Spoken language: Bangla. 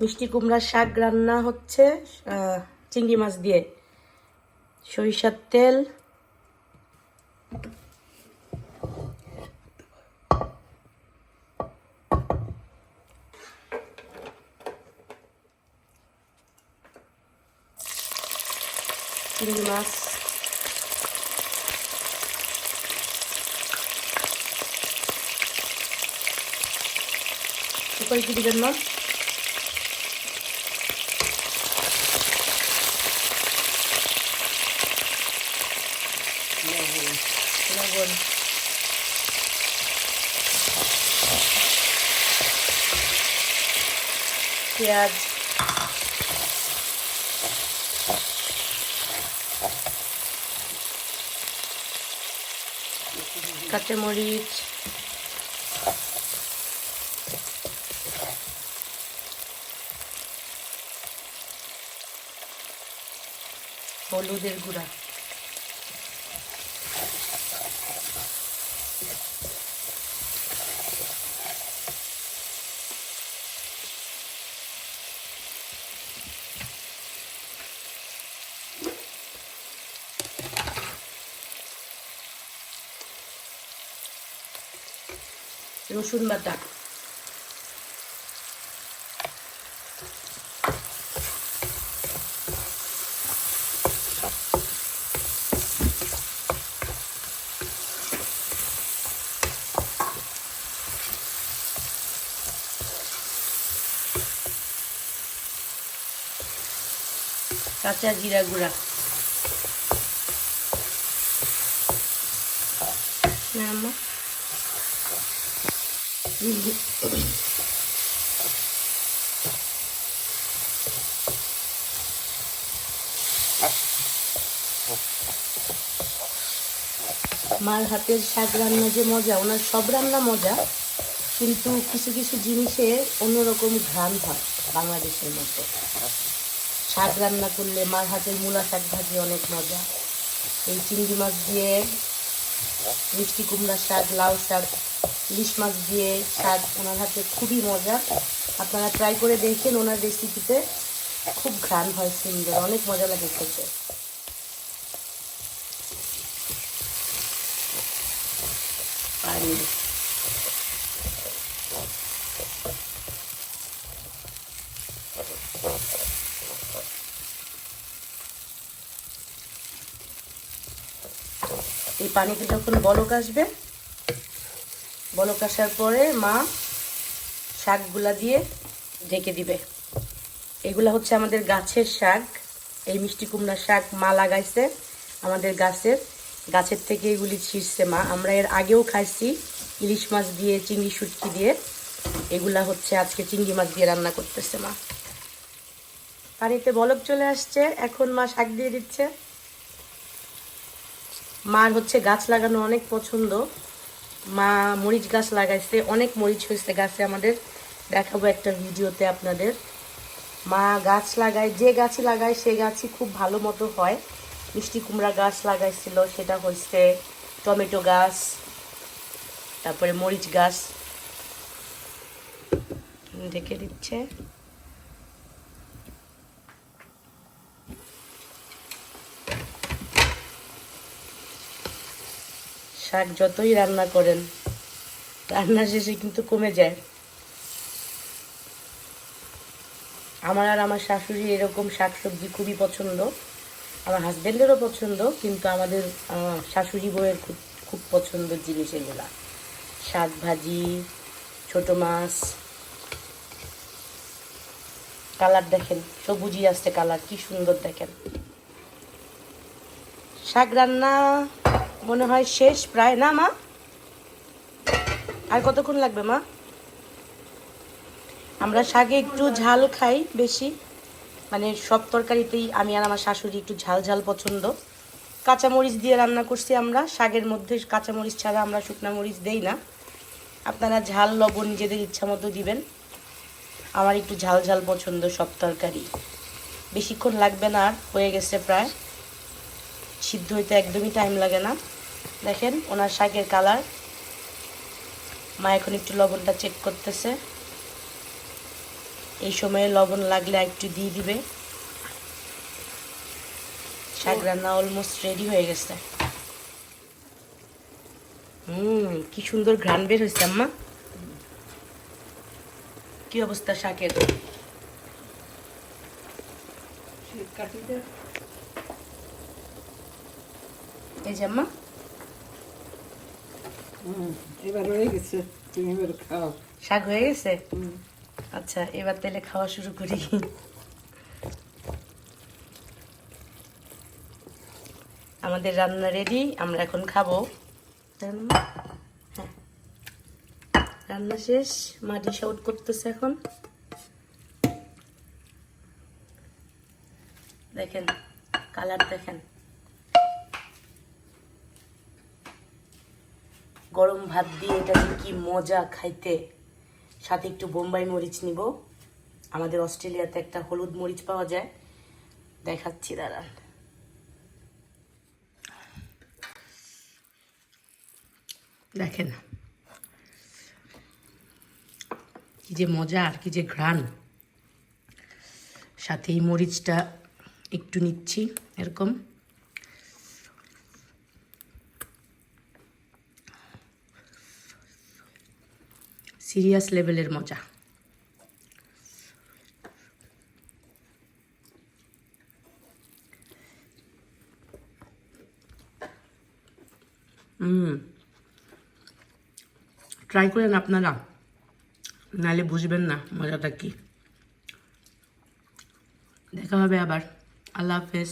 মিষ্টি কুমড়ার শাক রান্না হচ্ছে চিংড়ি মাছ দিয়ে। সরিষার তেল, চিংড়ি মাছ, উপরে কি দিবেন না? লবণ, পেঁয়াজ, কাঁচামরিচ, হলুদের গুঁড়া, রসুন বাটা, কাঁচা জিরা গুঁড়া, মার হাতের শাক রান্না যে মজা, ওনার সব রান্না মজা, কিন্তু কিছু কিছু জিনিসে অন্যরকম ঘ্রাণ হয় বাংলাদেশের মতো। শাক রান্না করলে মার হাতের মূলা শাক ভাজি অনেক মজা। এই চিংড়ি মাছ দিয়ে মিষ্টি কুমড়া শাক, লাউ শাক, ইলিশ মাছ দিয়ে শাক ওনার হাতে খুবই মজা। আপনারা ট্রাই করে দেখেন, ওনার রেসিপিতে খুব ঘ্রাণ হয় সুন্দর, অনেক মজা লাগে খেতে। পানি, এই পানিতে যখন বলক আসবে, বলক আসার পরে মা শাকগুলা দিয়ে ঢেকে দিবে। এগুলা হচ্ছে আমাদের গাছের শাক। এই মিষ্টি কুমড়ার শাক মা লাগাইছে আমাদের গাছের থেকে এগুলি ছিঁড়ছে মা। আমরা এর আগেও খাইছি ইলিশ মাছ দিয়ে, চিংড়ি শুটকি দিয়ে। এগুলা হচ্ছে আজকে চিংড়ি মাছ দিয়ে রান্না করতেছে মা। পানিতে বলক চলে আসছে, এখন মা শাক দিয়ে দিচ্ছে। মার হচ্ছে গাছ লাগানো অনেক পছন্দ। মা মরিচ গাছ লাগাইছে, অনেক মরিচ হয়েছে গাছে আমাদের, দেখাবো একটা ভিডিওতে আপনাদের। মা গাছ লাগায়, যে গাছই লাগায় সে গাছই খুব ভালো মতো হয়। মিষ্টি কুমড়া গাছ লাগাইছিল, সেটা হচ্ছে টমেটো গাছ, তারপরে মরিচ গাছ। ঢেকে দিচ্ছে। শাক যতই রান্না করেন, রান্না শেষে কিন্তু কমে যায়। আমার আর আমার শাশুড়ি এরকম শাকসবজি খুবই পছন্দ, আমার হাজব্যান্ডেরও পছন্দ, কিন্তু আমাদের শাশুড়ি বউয়ের খুব খুব পছন্দের জিনিস এগুলা। শাক ভাজি, ছোট মাছ, কালার দেখেন, সবুজই আসছে কালার, কি সুন্দর দেখেন। শাক রান্না মনে হয় শেষ প্রায়, না মা? আর কতক্ষণ লাগবে মা? আমরা শাকে একটু ঝাল খাই বেশি, মানে সব তরকারিতেই আমি আর আমার শাশুড়ি একটু ঝাল ঝাল পছন্দ। কাঁচামরিচ দিয়ে রান্না করছি আমরা, শাকের মধ্যে কাঁচামরিচ ছাড়া আমরা শুকনা মরিচ দেই না। আপনারা ঝাল লবণ নিজেদের ইচ্ছা মতো দিবেন। আমার একটু ঝাল ঝাল পছন্দ সব তরকারি। বেশিক্ষণ লাগবে না, আর হয়ে গেছে প্রায়, সিদ্ধ হইতে একদমই টাইম লাগে না। দেখেন ওনার শাকের কালার। মা এখন একটু লবণটা চেক করতেছে। এই সময়ে লবণ লাগলে একটু দিয়ে দিবে। শাক রান্না অলমোস্ট রেডি হয়ে গেছে। কি সুন্দর ঘ্রাণ বের হয়েছে আম্মা। কি অবস্থা শাকের? এই যে আম্মা, এবার হয়ে গেছে, তুমি এবার খাও। শাক হয়ে গেছে। আচ্ছা, এবার তাহলে খাওয়া শুরু করি। আমাদের রান্না রেডি, আমরা এখন খাবো। হ্যাঁ, রান্না শেষ, মা ডিশ আউট করতেছে এখন। দেখেন কালার, দেখেন গরম ভাত দিয়ে এটা যে কি মজা খাইতে। সাথে একটু বোম্বাই মরিচ নিব, আমাদের অস্ট্রেলিয়াতে একটা হলুদ মরিচ পাওয়া যায়, দেখাচ্ছি দাঁড়ান। দেখেন কি যে মজা আর কি যে ঘ্রাণ। সাথে এই মরিচটা একটু নিচ্ছি এরকম। সিরিয়াস লেভেলের মজা। ট্রাই করেন আপনারা, নাহলে বুঝবেন না মজাটা কি। দেখা হবে আবার। আল্লাহ হাফেজ।